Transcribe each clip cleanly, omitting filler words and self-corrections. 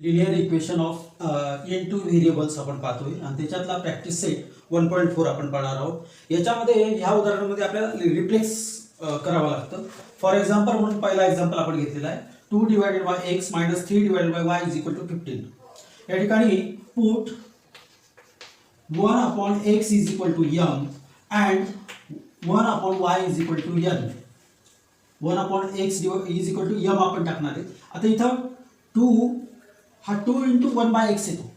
Linear equation of in two variables आपण पाहतोय आणि त्याच्यातला प्रॅक्टिस सेट 1.4 आपण पाहणार आहोत। याच्यामध्ये ह्या उदाहरणामध्ये आपल्याला रिप्लेस करावं लागतं। फॉर एक्झाम्पल म्हणून पहिला एक्झाम्पल आपण घेतलेला आहे 2 divided by x minus 3 divided by y is equal to 15। या ठिकाणी put 1 upon x is equal to m and 1 upon y is equal to n। 1 upon x is equal to m आपण टाकणार आहे। आता इथं 2 हा 2 इंटू 1 बाय एक्स येतो,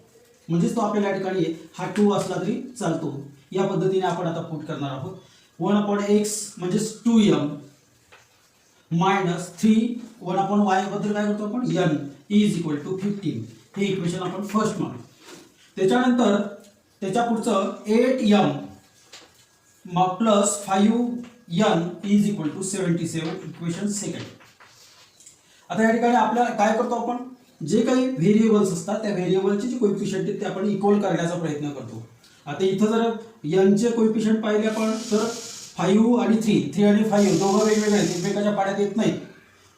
म्हणजेच तो आपल्याला या ठिकाणी हा 2 असला तरी चालतो। या पद्धतीने आपण आता पुट करणार आहोत 1 अपॉन एक्स म्हणजेच 2m मायनस 3 1 अपॉन y बद्दल काय करतो आपण n इज इक्वल टू 15। हे इक्वेशन आपण फर्स्ट मानू। त्याच्यानंतर त्याच्या पुढचं 8m plus 5n is equal to 77 equation second. आता या ठिकाणी आपल्याला काय करतो आपण जे काही व्हेरिएबल्स असतात त्या व्हेरिएबलचे जे कोएफिशिएंट आहेत ते आपण इक्वल करण्याचा प्रयत्न करतो। आता इथं जर n चे कोएफिशिएंट पाहिले आपण तर 5 आणि 3 आणि 5 दोघं वेगवेगळे आहेत, एकमेकाच्या पाड्यात येत नाहीत,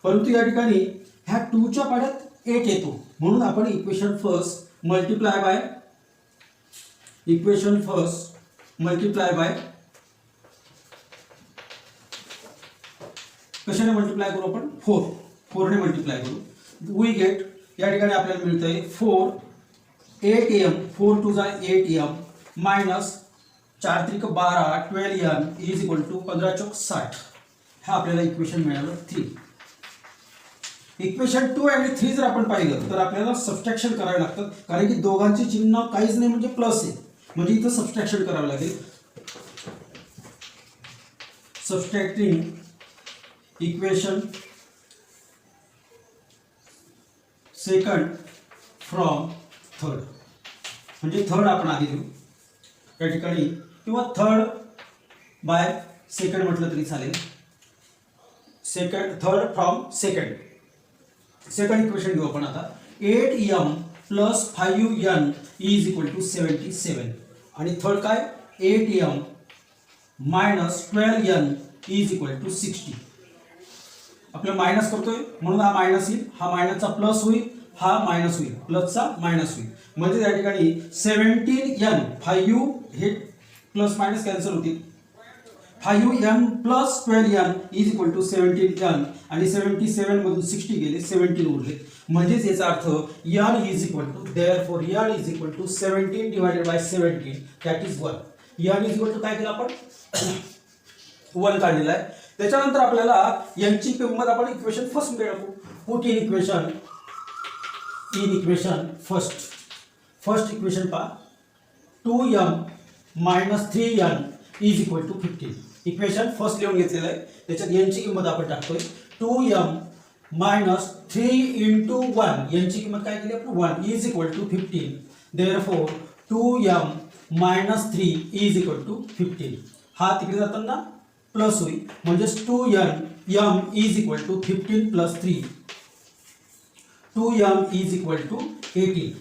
परंतु या ठिकाणी ह्या 2 च्या पाड्यात 8 येतो, म्हणून आपण इक्वेशन फर्स्ट मल्टिप्लाय बाय कशाने मल्टिप्लाय करू आपण 4 ने मल्टिप्लाय करू। वी गेट या ठिकाणी आपल्याला मिळतंय 4 8m 4 टू जा 8m मायनस 4 त्रिक 12 12n इज इक्वल टू 15 चौक 60। हा आपल्याला इक्वेशन मिळालं 3। इक्वेशन 2 आणि 3 जर आपण पाहिलं तर आपल्याला सबट्रॅक्शन करावे लागतं, कारण की दोघांचे चिन्ह काहीच नाही म्हणजे प्लस आहे, म्हणजे इथं सबट्रॅक्शन करावं लागेल। Subtracting equation second from third, म्हणजे थर्ड आपण आधी लिहू या ठिकाणी, किंवा थर्ड बाय सेकंड म्हटलं तरी चालेल। थर्ड फ्रॉम सेकंड इक्वेशन घेऊ आपण आता 8m plus 5n is equal to 77 आणि थर्ड काय 8m minus 12n is equal to 60। आपलं मायनस करतोय म्हणून हा मायनस येईल, हा मायनसचा प्लस होईल, हा मायनस होईल, प्लसचा मायनस होईल, म्हणजे या ठिकाणी 17n 5 हे प्लस मायनस कॅन्सल होतील, 5n plus 12n is equal to 17n आणि 77 मधून 60 गेले 17 उरले, म्हणजेच याचा अर्थ n is equal to therefore n is equal to 17 divided by 17 that is 1। n is equal to काय केलं आपण 1 काढलेला आहे। त्याच्यानंतर आपल्याला यांची किंमत आपण इक्वेशन फर्स्ट मिळवू। Put in equation first equation पहा 2m minus 3n is equal to 15। Equation first लिहून घेतलेलं आहे, त्याच्यात यांची किंमत आपण टाकतोय 2m मायनस 3 इंटू 1 यांची किंमत काय केली आपण 1 is equal to 15। Therefore 2m minus 3 is equal to 15। हा तिकडे जाताना प्लस होईल, म्हणजेच 2m is equal to 15 plus 3 2m is equal to 18।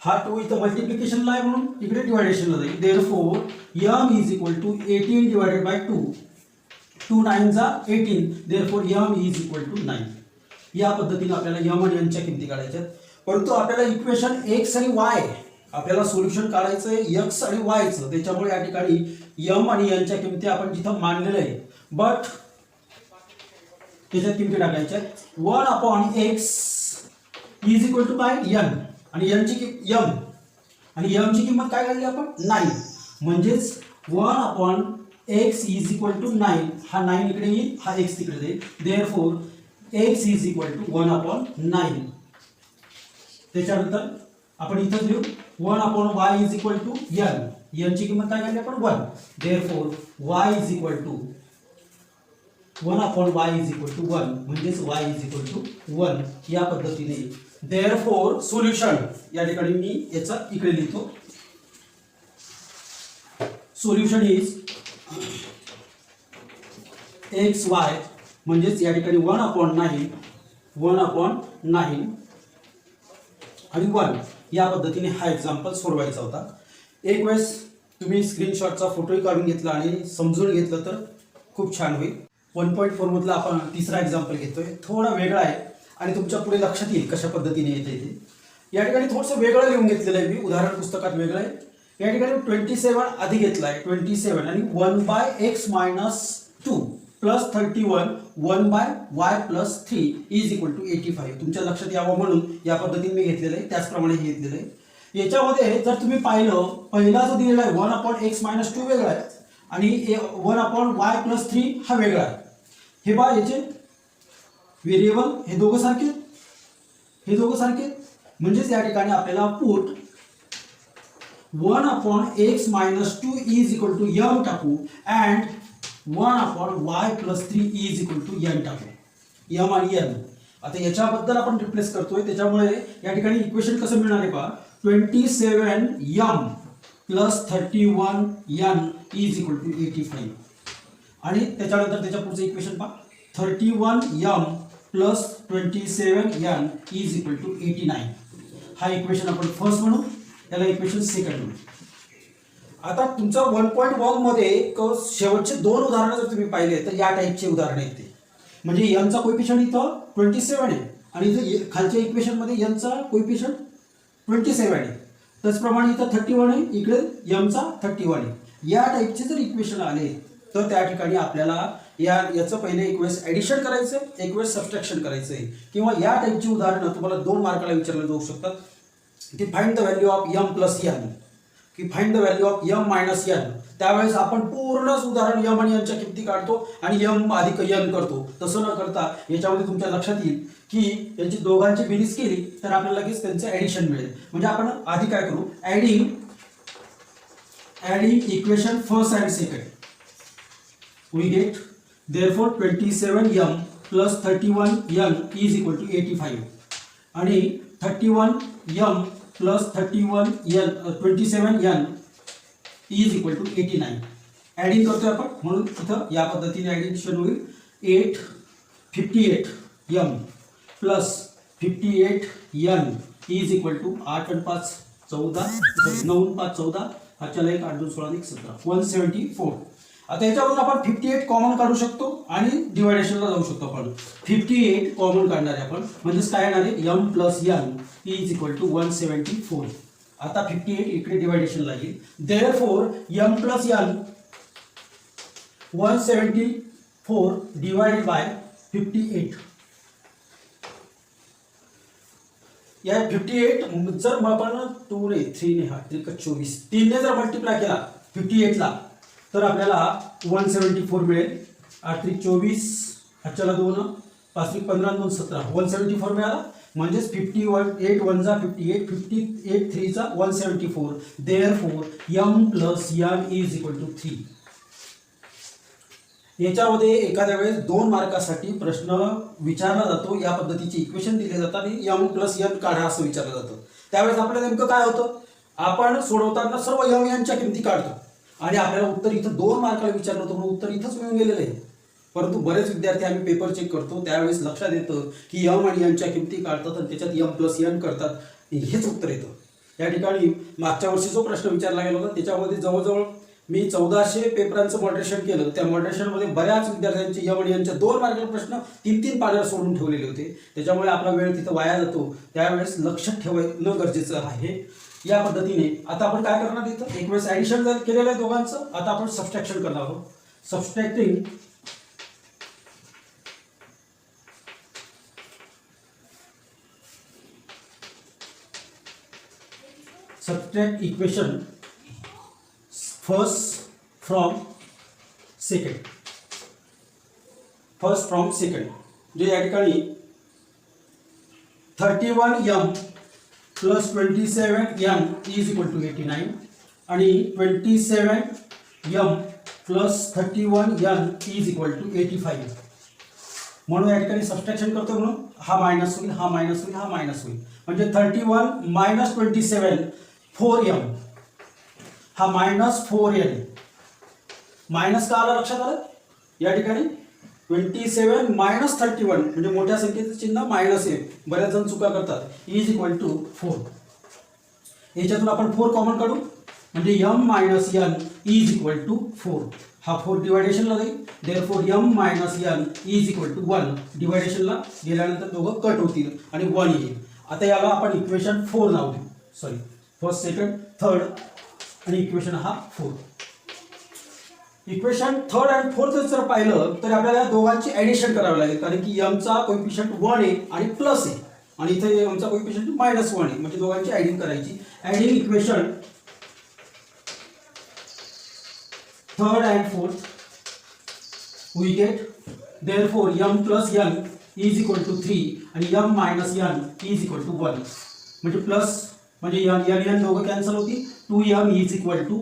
हा 2 इथं मल्टिप्लिकेशनला आहे म्हणून इकडे डिवायडेशनला जाईल। Therefore m is equal to 18 divided by 2 2 9 जा 18 therefore m is equal to 9। या पद्धतीने आपल्याला m आणि n च्या किमती काढायच्या, परंतु आपल्याला इक्वेशन x आणि y आपल्याला सोल्युशन काढायचं आहे x आणि y चं, त्याच्यामुळे या ठिकाणी m आणि n च्या किमती आपण जिथं मानलेलं आहे बट त्याच्यात किमती टाकायच्या 1 upon x is equal to काय n आणि n ची m आणि m ची किंमत काय काढली आपण 9, म्हणजेच 1 upon x is equal to 9। हा 9 इकडे येईल, हा x तिकडे जाईल, therefore x is equal to 1 upon 9। त्याच्यानंतर आपण इथं लिहू 1 upon y is equal to n ची किंमत काय काढली आपण 1, therefore y is equal to 1 upon y is equal to 1, म्हणजेच y इज इक्वल टू 1। या पद्धतीने देयरफॉर सोल्युशन या ठिकाणी मी याचा इकडे लिहितो, सोल्युशन इज xy म्हणजेच या ठिकाणी 1 अपॉन 9 आणि 1 या पद्धतीने हा एक्झाम्पल सोडवायचा होता। एक वेळेस तुम्ही स्क्रीनशॉटचा फोटोही काढून घेतला आणि समजून घेतलं तर खूप छान होईल। 1.4 मधला आपण तिसरा एक्झाम्पल घेतोय, थोडा वेगळा आहे आणि तुमच्या पुढे लक्षात येईल कशा पद्धतीने येते ते। या ठिकाणी थोडंसं वेगळं लिहून घेतलेलं आहे मी, उदाहरण पुस्तकात वेगळं आहे. या ठिकाणी 27 आधी घेतला आहे 27 आणि 1/x-2 plus 31 1/y+3 is equal to 85. तुमच्या लक्षात यावं म्हणून या पद्धतीने मी घेतलेलं आहे, त्याचप्रमाणे हे घेतलेलं आहे. याच्यामध्ये जर तुम्ही पाहिलं, पहिला जो दिलेला आहे 1/x-2 वेगळा आहे आणि 1/y+3 हा वेगळा आहे. हे बा याचे व्हेरिएबल हे दोघं सारखे, म्हणजेच या ठिकाणी आपल्याला put 1/x-2 is equal to m टाकू and 1/y+3 is equal to n टाकू, m आणि n. आता याच्याबद्दल आपण रिप्लेस करतोय, त्याच्यामुळे या ठिकाणी इक्वेशन कसं मिळणार आहे पहा, 27m plus 31n is equal to 85. आणि त्याच्यानंतर त्याच्या पुढचं इक्वेशन पहा, 31m plus 27n is equal to 89. हा इक्वेशन आपण फर्स्ट म्हणू, याला इक्वेशन सेकंड म्हणू. आता तुमचा 1.1 मध्ये शेवटचे दोन उदाहरणं जर तुम्ही पाहिले तर या टाईपचे उदाहरण आहेत ते, म्हणजे यांचा कोएफिशियंट इथं 27 आहे आणि इथं खालच्या इक्वेशन मध्ये यांचा कोएफिशियंट 27 आहे. त्याचप्रमाणे इथं 31 आहे, इकडे यमचा 31 आहे. या टाईपचे जर इक्वेशन आले तर त्या ठिकाणी आपल्याला याचं पहिले एक वेळेस ॲडिशन करायचं, एक वेळेस सबट्रॅक्शन करायचं आहे. किंवा या टाईपची उदाहरणं तुम्हाला 2 मार्काला विचारले जाऊ शकतात की find the value of m plus n, की find the value of m minus n. त्यावेळेस आपण पूर्णच उदाहरण m आणि n च्या किमती काढतो आणि m अधिक n करतो. तसं न करता याच्यामध्ये तुमच्या लक्षात येईल की यांची दोघांची बेरीज केली तर आपल्याला लगेच त्यांचं ॲडिशन मिळेल. म्हणजे आपण आधी काय करू, adding equation first and second. we get therefore 27m plus 31n is equal to 85 आणि 31m plus 27n is equal to 89. Adding करतोय आपण, म्हणून इथं या पद्धतीने ॲडिशन होईल. 58m plus 58n is equal to 8 and 5 14, 9 and 5 14, हा चला 1 8 2 16 17 174. आता याच्यावरून आपण 58 कॉमन काढू शकतो आणि डिवायडेशनला जाऊ शकतो. आपण 58 कॉमन काढणार आहे आपण, म्हणजेच काय येणार आहे, m plus n is equal to 174. आता 58 इकडे डिवायडेशनला येईल. Therefore m plus n 174 divided by 58. या 58 जर आपण 2 ने 3 ने हा 24 3 ने जर मल्टिप्लाय केला 58 ला तर आपल्याला 174 मिळेल. 8 3 24, चला 2 5 3 15 2 17 174 मिळाला. म्हणजेच 51 8 1 जा 58 58 3 चा 174. Therefore m plus n is equal to 3. याच्यामध्ये एखाद्या वेळेस 2 मार्कासाठी प्रश्न विचारला जातो, या पद्धतीचे इक्वेशन दिले जातात आणि m प्लस n काढा असं विचारलं जातं. त्यावेळेस आपल्याला नेमकं काय होतं, आपण सोडवताना सर्व m n च्या किमती काढतो आणि आपल्याला उत्तर इथं 2 मार्काला विचारलं होतं म्हणून उत्तर इथंच मिळून गेलेलं आहे. परंतु बरेच विद्यार्थी आम्ही पेपर चेक करतो त्यावेळेस लक्षात येतं की m आणि n च्या किमती काढतात आणि त्याच्यात m प्लस n करतात, हेच उत्तर येतं. या ठिकाणी मागच्या वर्षी जो प्रश्न विचारला गेला होता त्याच्यामध्ये जवळजवळ मी 1400 पेपरांचं मॉडरेशन केलं. त्या मॉडरेशनमध्ये बऱ्याच विद्यार्थ्यांचे m आणि n च्या 2 मार्काचे प्रश्न 3-3 पानावर सोडून ठेवलेले होते. त्याच्यामुळे आपला वेळ तिथं वाया जातो. त्यावेळेस लक्षात ठेवणं गरजेचं आहे. या पद्धतीने आता आपण काय करणार, इथं एक वेळेस ॲडिशन केलेलं आहे दोघांचं, आता आपण सबट्रॅक्शन करणार आहोत. Subtracting subtract equation first from second. जे या ठिकाणी 31m plus 27n is equal to 89 आणि 27m plus 31n is equal to 85. म्हणून या ठिकाणी सबट्रॅक्शन करतो, म्हणून हा मायनस होईल, हा मायनस होईल, हा मायनस होईल. म्हणजे 31 मायनस 27 4m, हा मायनस 4n. मायनस का आला लक्षात आलं, या ठिकाणी 27 मायनस 31 म्हणजे मोठ्या संख्येचं चिन्ह मायनस आहे, बऱ्याच जण चुका करतात. Is equal to 4. याच्यातून आपण 4 कॉमन काढू म्हणजे m minus n is equal to 4. हा 4 डिवायडेशनला जाईल. Therefore m minus n is equal to 1. डिवायडेशनला गेल्यानंतर दोघं कट होतील आणि 1 येईल. आता याला आपण इक्वेशन 4 नाव देऊ. सॉरी, फर्स्ट, सेकंड, थर्ड आणि इक्वेशन हा 4. इक्वेशन थर्ड आणि फोर्थ जर पाहिलं तर आपल्याला दोघांची ऍडिशन करावी लागेल, कारण की एमचा कोएफिशियंट 1 आहे आणि प्लस आहे आणि इथे एमचा कोएफिशियंट -1 आहे, म्हणजे दोघांची ऍडिंग करायची. Adding equation third and fourth we get therefore m plus n is equal to 3 आणि m minus n is equal to 1. म्हणजे प्लस म्हणजे n दोघं कॅन्सल होती. 2m is equal to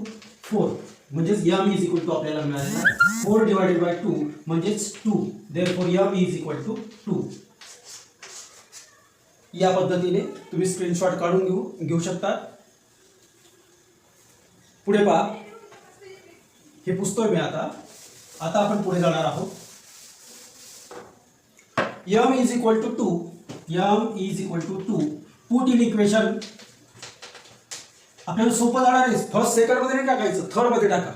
4 म्हणजेच m is equal to आपल्याला मिळालेला 4 divided by 2 म्हणजेच 2. therefore m is equal to 2. या पद्धतीने तुम्ही स्क्रीनशॉट काढून घेऊ शकता. पुढे पहा, हे पुस्तक मी आता आपण पुढे जाणार आहोत. m is equal to 2, m is equal to 2 put in equation. आपल्याला सोपं जाणार आहे. फर्स्ट सेकंड मध्ये नाही टाकायचं, थर्ड मध्ये टाका.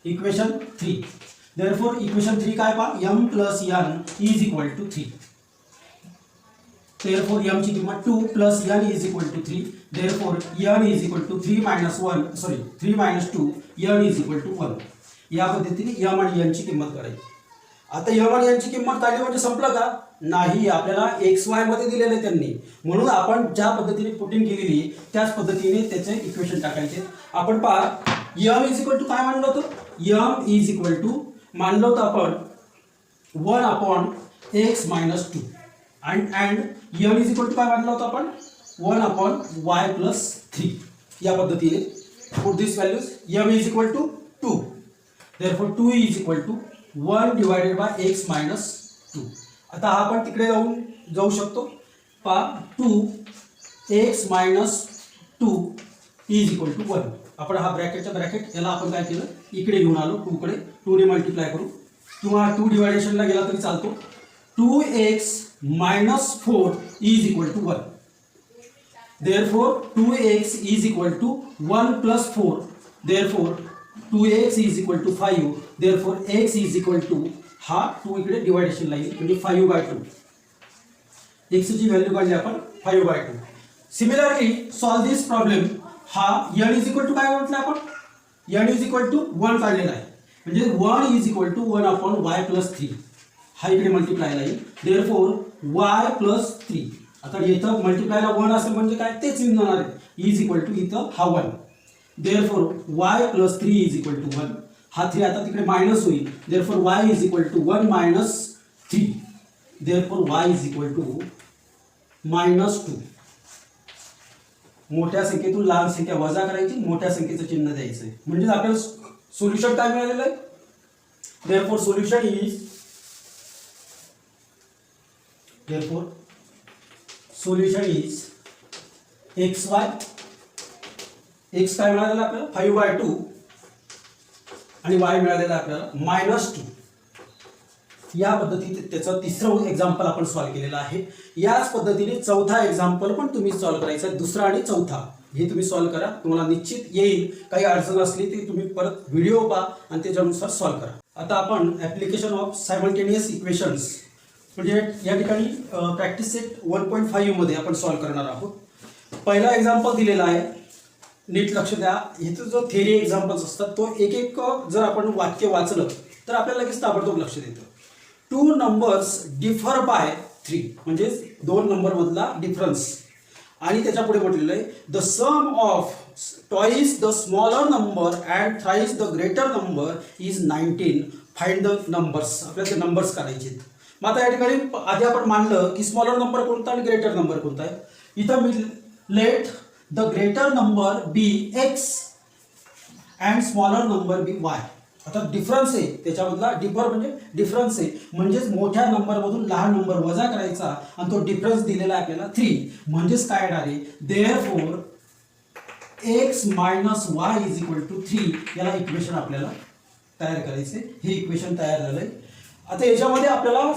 इक्वेशन 3. देअरफॉर इक्वेशन 3 काय पहा, m plus n is equal to 3. Therefore m ची किंमत 2 plus n is equal to 3. Therefore n is equal to 3 minus 1 sorry 3 minus 2 n is equal to 1. या पद्धतीने m आणि n ची किंमत काढायची. आता m आणि n ची किंमत काढली म्हणजे संपलं का? नाही, आपल्याला xy मध्ये दिलेले त्यांनी, म्हणून आपण ज्या पद्धतीने पुटिंग केलेली त्याच पद्धतीने त्याचे इक्वेशन टाकायचे. आपण पहा, m इज इक्वल टू काय मानलं होतं? m इज इक्वल टू मानलं होतं आपण 1/x - 2 and m is equal to काय मानलं होतं आपण? 1/y + 3. या पद्धतीने put this values. m is equal to 2. therefore 2 is equal to 1 divided by x minus 2. आता आपण तिकडे जाऊ शकतो. पहा, 2x minus 2 is equal to 1. आपण हा ब्रॅकेटचा ब्रॅकेट याला आपण काय केलं, इकडे घेऊन आलो. 2 कडे 2 ने मल्टिप्लाय करू किंवा 2 डिवायडेशनला गेला तरी चालतो. 2x minus 4 is equal to 1. therefore 2x is equal to 1 plus 4. therefore 2x is equal to 5. therefore x is equal to हा 2 इकडे डिवायडेशन लागेल म्हणजे 5/2. x ची व्हॅल्यू काढली आपण 5/2. सिमिलरली सॉल्व दिस प्रॉब्लेम. हा n इज इक्वल टू काय म्हटलं आपण? n इज इक्वल टू 1 काढलेला आहे, म्हणजे 1 इज इक्वल टू 1/y + 3. हा इकडे मल्टिप्लाय लागेल. Therefore y + 3. आता इथं मल्टिप्लायला 1 असेल म्हणजे काय, तेच येणार आहे. इज इक्वल टू इथं हा 1. therefore y + 3 is equal to 1. हा 3 आता तिकडे मायनस होईल. therefore y is equal to 1 minus 3. therefore y is equal to -2. मोठ्या संख्येतून लहान संख्या वजा करायची, मोठ्या संख्येचं चिन्ह द्यायचं, म्हणजे आपल्याला सोल्युशन काय मिळालेलं आहे. therefore solution is xy. x काय मिळालेला आपल्याला 5/2 आणि y मिळालेला आपल्याला -2. या पद्धतीने त्याचं तिसरं एक्झाम्पल आपण सॉल्व्ह केलेलं आहे. याच पद्धतीने चौथा एक्झाम्पल पण तुम्ही सॉल्व्ह करायचा आहे. दुसरा आणि चौथा हे तुम्ही सॉल्व्ह करा, तुम्हाला निश्चित येईल. काही अडचण असली ती तुम्ही परत व्हिडिओ पहा आणि त्याच्यानुसार सॉल्व्ह करा. आता आपण ऍप्लिकेशन ऑफ सायमल्टेनियस इक्वेशन्स म्हणजे या ठिकाणी प्रॅक्टिस सेट 1.5 मध्ये आपण सॉल्व्ह करणार आहोत. पहिला एक्झाम्पल दिलेला आहे, नीट लक्ष द्या. इथं जो थेरी एक्झाम्पल्स असतात तो एक एक जर आपण वाक्य वाचलं तर आपल्याला लगेच ताबडतोब लक्ष देतं. 2 numbers differ by 3 म्हणजे 2 नंबर मधला डिफरन्स. आणि त्याच्या पुढे म्हटलेलं आहे the sum of twice the smaller number and thrice the greater number is 19. Find the numbers. आपल्याला ते नंबर्स काढायचे. मग आता या ठिकाणी आधी आपण मानलं की स्मॉलर नंबर कोणता आणि ग्रेटर नंबर कोणता आहे. इथं मी let the greater number be x and smaller number be y. आता डिफरन्स आहे त्याच्यामधला, डिफर म्हणजे डिफरन्स आहे, म्हणजेच मोठ्या नंबर मधून लहान नंबर वजा करायचा आणि तो डिफरन्स दिलेला आहे आपल्याला 3. म्हणजेच काय येणार आहे, therefore x - y is equal to 3. याला इक्वेशन आपल्याला तयार करायचे. हे इक्वेशन तयार झालंय. आता याच्यामध्ये आपल्याला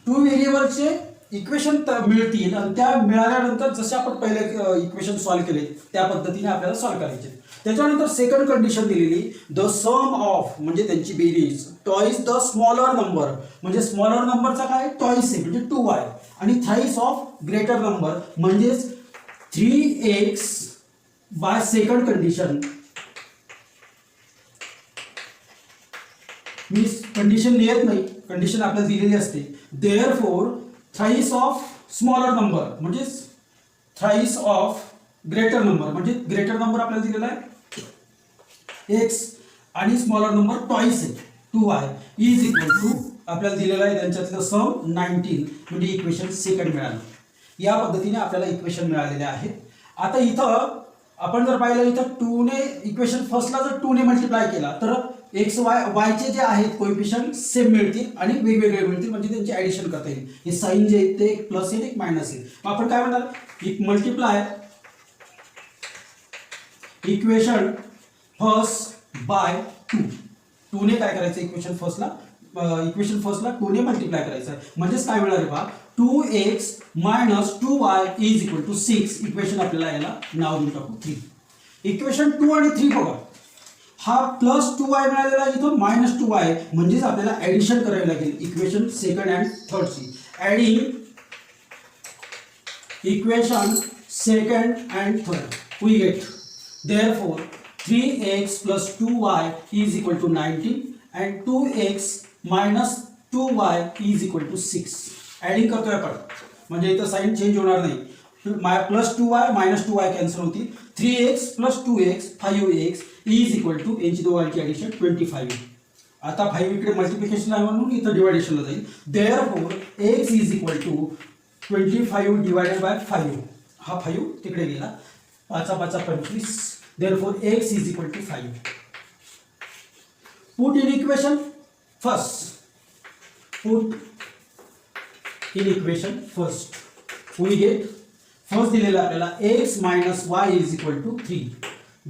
2 व्हेरिएबलचे इक्वेशन मिळतील आणि त्या मिळाल्यानंतर जसे आपण पहिले इक्वेशन सॉल्व्ह केले त्या पद्धतीने आपल्याला सॉल्व्ह करायचे. त्याच्यानंतर सेकंड कंडिशन दिलेली, द सम ऑफ म्हणजे त्यांची बेरीज टॉईस द स्मॉलर नंबर, म्हणजे स्मॉलर नंबरचा काय टॉईस आहे म्हणजे 2y, आणि थ्राईस ऑफ ग्रेटर नंबर म्हणजेच 3x by second condition. Me condition लिहित नाही, कंडिशन आपल्याला दिलेली असते. Therefore thrice of smaller number म्हणजे थ्राईस ऑफ ग्रेटर नंबर, म्हणजे ग्रेटर नंबर आपल्याला दिलेला आहे x आणि स्मॉलर नंबर टॉईस आहे 2y इज इक्वल टू आपल्याला दिलेला आहे त्यांच्यातलं सम 19, म्हणजे इक्वेशन सेकंड मिळालं. या पद्धतीने आपल्याला इक्वेशन मिळालेले आहे. आता इथं आपण जर पाहिलं इथं 2 ने इक्वेशन फर्स्टला जर 2 ने मल्टिप्लाय केला तर एक्स वाय चे जे आहेत कोएफिशियंट सेम मिळतील आणि वेगवेगळे मिळतील, म्हणजे त्यांची ऍडिशन करता येईल. हे साइन जे ते एक प्लस येईल एक मायनस येईल. आपण काय म्हणणार, एक मल्टिप्लाय इक्वेशन फर्स्ट बाय 2 ने काय करायचं, इक्वेशन फर्स्टला 2 ने मल्टिप्लाय करायचं आहे. म्हणजेच काय मिळणार आहे पहा, 2x minus 2y is equal to 6. Equation आपल्याला याला नाव देऊन टाकू 3. इक्वेशन 2 आणि 3 बघा, हा प्लस 2y मिळालेला आहे, इथं मायनस 2y, म्हणजेच आपल्याला ऍडिशन करावी लागेल इक्वेशन सेकंड अँड थर्डची. Adding equation second and third we get therefore 3x plus 2y is equal to 19 and 2x minus 2y is equal to 6. Adding करतोय आपण, म्हणजे इथं साइन चेंज होणार नाही. Plus 2y minus 2y cancel होती. 3x plus 2x 5x is equal to यांची दोघांची addition 25. आता 5 इकडे मल्टिप्लिकेशन आहे म्हणून इथं डिवायडेशनला जाईल. Therefore x is equal to 25 divided by 5. हा 5 तिकडे गेला, 5 5 25. Therefore x is equal to 5. Put in equation first. We get first दिलेला आपल्याला x minus y is equal to 3.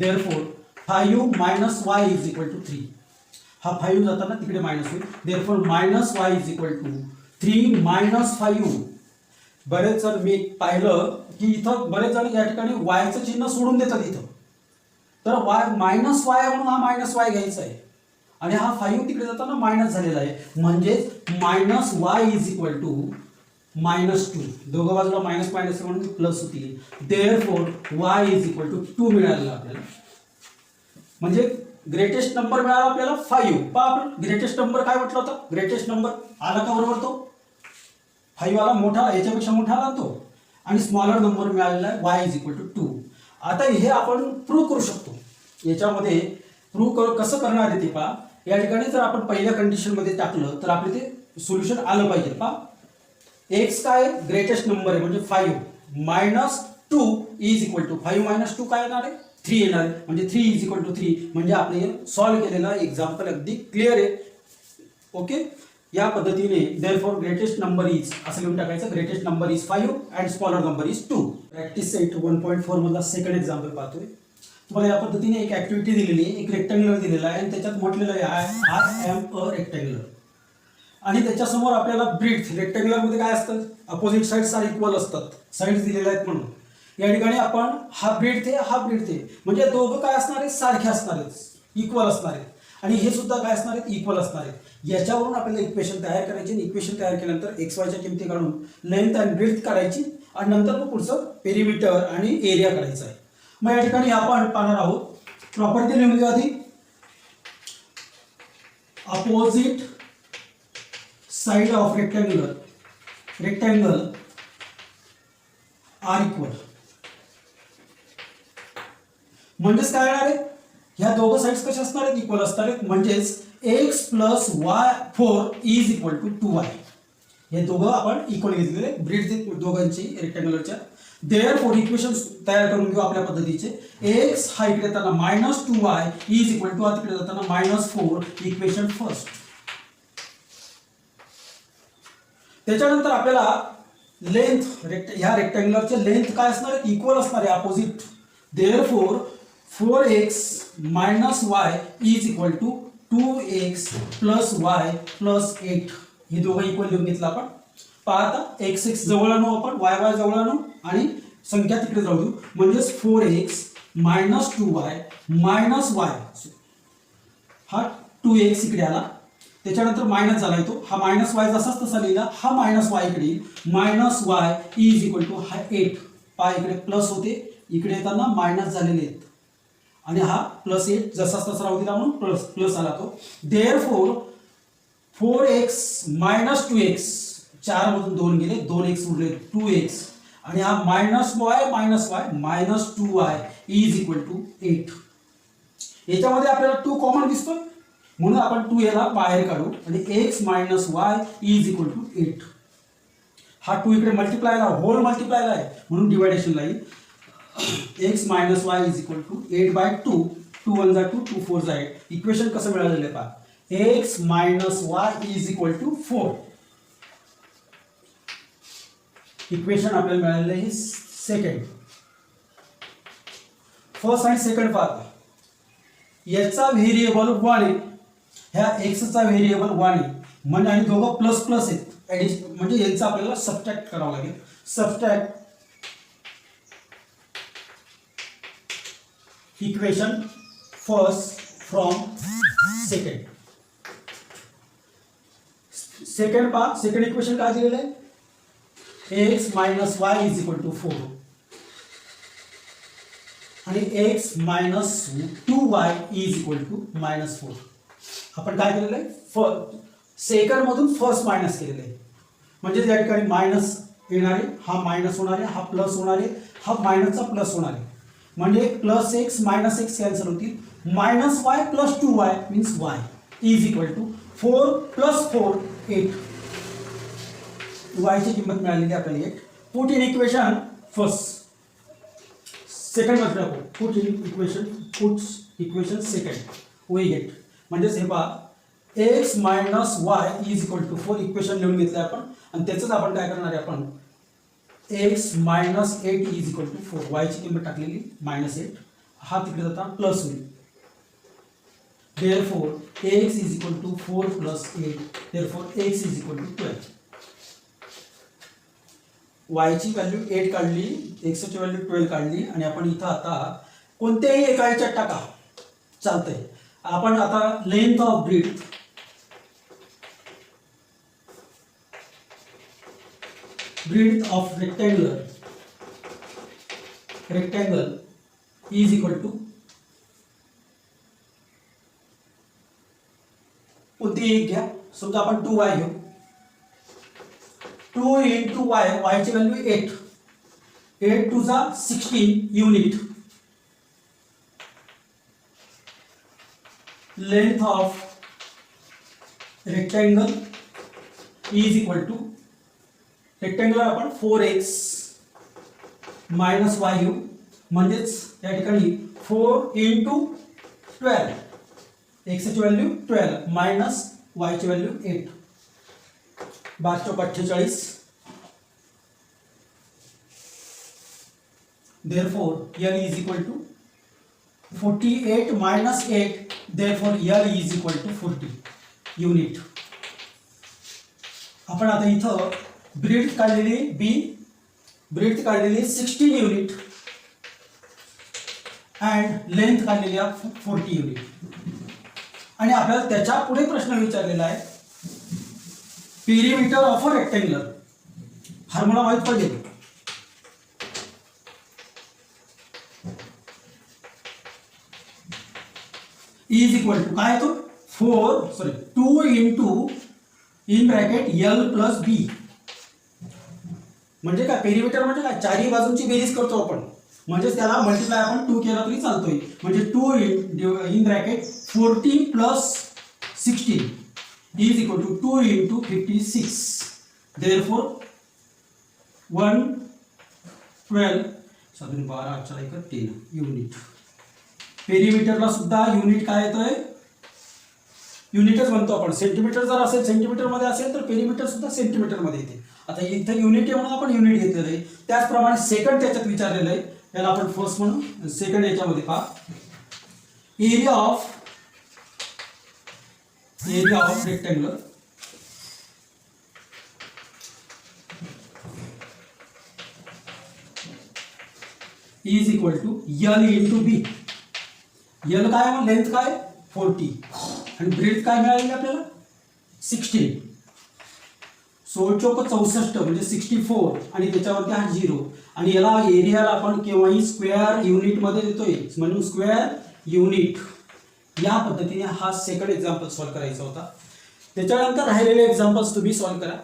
Therefore 5 minus y is equal to 3. हा 5 जाताना तिकडे minus होईल. Therefore minus y is equal to 3 minus 5. बरेच जण मी पाहिलं की इथं बरेच जण या ठिकाणी y चं चिन्ह सोडून देतात इथं. तर y मायनस वाय म्हणून हा मायनस वाय घ्यायचा आहे आणि हा 5 तिकडे जाताना मायनस झालेला आहे, म्हणजे minus y is equal to -2. दोघं बाजूला मायनस मायनस म्हणून प्लस होतील. Therefore y is equal to 2 मिळालेला आपल्याला, म्हणजे ग्रेटेस्ट नंबर मिळाला आपल्याला 5. पहा आपण ग्रेटेस्ट नंबर काय म्हटलं होतं, ग्रेटेस्ट नंबर आला का बरोबर तो 5 आला, मोठा याच्यापेक्षा मोठा आला तो, आणि स्मॉलर नंबर मिळालेला आहे y इज इक्वल टू 2. आता हे आपण प्रूव्ह करू शकतो. याच्यामध्ये प्रूव्ह कसं करणार आहे ते पहा. या ठिकाणी जर आपण पहिल्या कंडिशन मध्ये टाकलं तर आपले ते सोल्युशन आलं पाहिजे. पहा x काय ग्रेटेस्ट नंबर आहे म्हणजे 5 minus 2 is equal to 5 minus 2 काय येणार आहे 3 येणार आहे, म्हणजे 3 इज इक्वल टू 3. म्हणजे आपण सॉल्व्ह केलेला एक्झाम्पल अगदी क्लिअर आहे. ओके, या पद्धतीने देअरफॉर ग्रेटेस्ट नंबर इज असं लिहून टाकायचं, greatest number is 5 and smaller number is 2. Practice set 1.4 मधला सेकंड एक्झाम्पल पाहतोय. तुम्हाला या पद्धतीने एक ऍक्टिव्हिटी दिलेली आहे, एक रेक्टँग्युलर दिलेला आहे आणि त्याच्यात म्हटलेलं आहे आय एम अ रेक्टँग्युलर, आणि त्याच्यासमोर आपल्याला ब्रीथ, रेक्टँग्युलर मध्ये काय असतं, अपोजिट साइड्स आर इक्वल असतात, साइड्स दिलेल्या आहेत म्हणून. या ठिकाणी आपण हा ब्रीथ आहे हा ब्रीथ आहे, म्हणजे दोघं काय असणार आहेत, सारखे असणार आहेत, इक्वल असणार आहेत, आणि हे सुद्धा काय असणार आहेत, इक्वल असणार आहेत. याच्यावरून आपल्याला इक्वेशन तयार करायची, आणि इक्वेशन तयार केल्यानंतर एक्स वायच्या किमती काढून लेंथ आणि ब्रीथ काढायची, आणि नंतर मग पुढचं पेरिमीटर आणि एरिया काढायचा आहे. मग या ठिकाणी आपण पाहणार आहोत, प्रॉपर्टी लिहून घेऊ आधी. Opposite side of rectangle are equal, म्हणजेच काय येणार आहे, ह्या दोघं साइड्स कशा असणार आहेत, इक्वल असणार आहेत. म्हणजेच x plus y 4 is equal to 2y. हे दोघं आपण इक्वल घेतलेले ब्रीथ दोघांची रेक्टँगुलरच्या. देअरफॉर इक्वेशन तयार करून घेऊ आपल्या पद्धतीचे. x हा इकडे येताना minus 2y is equal to हा तिकडे जाताना -4. Equation first. त्याच्यानंतर आपल्याला लेंथ, ह्या रेक्टँगुलरचे लेंथ काय असणार आहे, इक्वल असणार आहे, opposite. Therefore 4x minus y is equal to 2x plus y plus 8. हे दोघं इक्वल लिहून घेतलं आपण. पाहता एक्स एक्स जवळ आणू आपण, वाय वाय जवळ आणू आणि संख्या तिकडे जाऊ देऊ, म्हणजेच 4x minus 2y minus Y, हा 2x इकडे आला, त्याच्यानंतर मायनस झाला तो, हा मायनस वाय जसाच तसा लिहिला, हा मायनस वाय इकडे येईल, minus y is equal to हा 8, पा इकडे प्लस होते, इकडे येताना मायनस झालेले आहेत आणि हा प्लस 8 जसाच तसा राहू दिला म्हणून प्लस प्लस आला तो. देअरफॉर 4x मायनस 2x, 4 मधून 2 गेले, 2x उरले 2x आणि हा minus y minus 2y is equal to 8. याच्यामध्ये आपल्याला 2 कॉमन दिसतो म्हणून आपण 2 याला बाहेर काढू आणि x minus y is equal to 8. हा 2 इकडे मल्टिप्लायला होल मल्टिप्लायला आहे म्हणून डिवायडेशनला येईल. x minus y is equal to 8/2, 2 1 जा 2, 2 4 जा 8. इक्वेशन कसं मिळालेलं आहे पहा, x minus y is equal to 4. Equation आपल्याला मिळालेलं आहे सेकंड. फर्स्ट आणि सेकंड पाहता, याचा व्हेरिएबल 1 आहे, ह्या एक्सचा व्हेरिएबल 1 आहे, म्हणजे आणि दोघं प्लस प्लस आहेत, म्हणजे यांचा आपल्याला सबट्रॅक्ट करावं लागेल. Subtract equation first from second. Second पहा, सेकंड इक्वेशन काय दिलेलं आहे, x minus y is equal to 4 आणि x minus 2y is equal to minus 4. आपण काय केलेलं आहे, सेकंड मधून फर्स्ट मायनस केलेलं आहे, म्हणजे या ठिकाणी मायनस येणार आहे, हा मायनस होणार आहे, हा प्लस होणार आहे, हा मायनसचा प्लस होणार आहे, म्हणजे plus x minus x cancel होतील, minus y plus 2y means y is equal to 4 plus 4 8. y ची किंमत मिळालेली आपल्याला 8. Put in equation first, second मध्ये टाकू, put equation second we get, म्हणजेच हे पहा x minus y is equal to 4 equation लिहून घेतलं आपण आणि त्याचंच आपण काय करणार आहे, आपण x minus 8 is equal to 4, y ची किंमत टाकलेली मायनस 8, हा तिकडे जाता प्लस होईल. therefore x is equal to 4 plus 8, therefore x is equal to 12. y ची व्हॅल्यू 8 काढली, x ची व्हॅल्यू 12 काढली आणि आपण इथं आता कोणत्याही एका याच्यात टाका चालतंय. आपण आता length of breadth of rectangle is equal to कोणती एक घ्या, समजा आपण 2y घेऊ, 2 इंटू वाय, वाय ची व्हॅल्यू 8, 8 टू जा 16 unit. Length of rectangle is equal to, rectangle आपण 4x मायनस वाय घेऊ, म्हणजेच या ठिकाणी 4 इंटू 12, x ची व्हॅल्यू 12 मायनस y ची value 8, 12 × 48. therefore L is equal to 48 minus 8, therefore L is equal to 40 unit. आपण आता इथं ब्रीथ काढलेली 16 युनिट अँड लेंथ काढलेली 40 युनिट आणि आपल्याला त्याच्या पुढे प्रश्न विचारलेला आहे, perimeter of a rectangular. Formula माहित पाहिजे, इज इक्वल टू काय तो 2 into in bracket L plus B, म्हणजे काय पेरिमीटर म्हणजे काय, चारही बाजूंची बेरीज करतो आपण, म्हणजेच त्याला मल्टिप्लाय आपण 2 केला तरी चालतोय, म्हणजे 2 in bracket 40 plus 16 is equal to 2 into 56. Therefore 112 साधारण 12 अक्षरा एक 3 युनिट. पेरिमीटरला सुद्धा युनिट काय येतोय, युनिटच म्हणतो आपण. सेंटीमीटर जर असेल, सेंटीमीटर मध्ये असेल तर पेरिमीटर सुद्धा सेंटीमीटर मध्ये येते. आता इथे युनिट आहे म्हणून आपण युनिट घेतलेलं आहे. त्याचप्रमाणे सेकंड त्याच्यात विचारलेलं आहे, याला आपण फर्स्ट म्हणू. सेकंड याच्यामध्ये पहा, area of rectangular is equal to L into B. L काय मग लेंथ काय 40 आणि ब्रेथ काय मिळाली आपल्याला 16. 16 चौक 64 म्हणजे 64 आणि त्याच्यावरती हा 0 आणि याला एरियाला आपण केव्हाही स्क्वेअर युनिट मध्ये देतोय म्हणून स्क्वेअर युनिट. या पद्धतीने हा सेकंड एक्झाम्पल सॉल्व्ह करायचा होता. त्याच्यानंतर राहिलेले एक्झाम्पल्स तुम्ही सॉल्व्ह करा.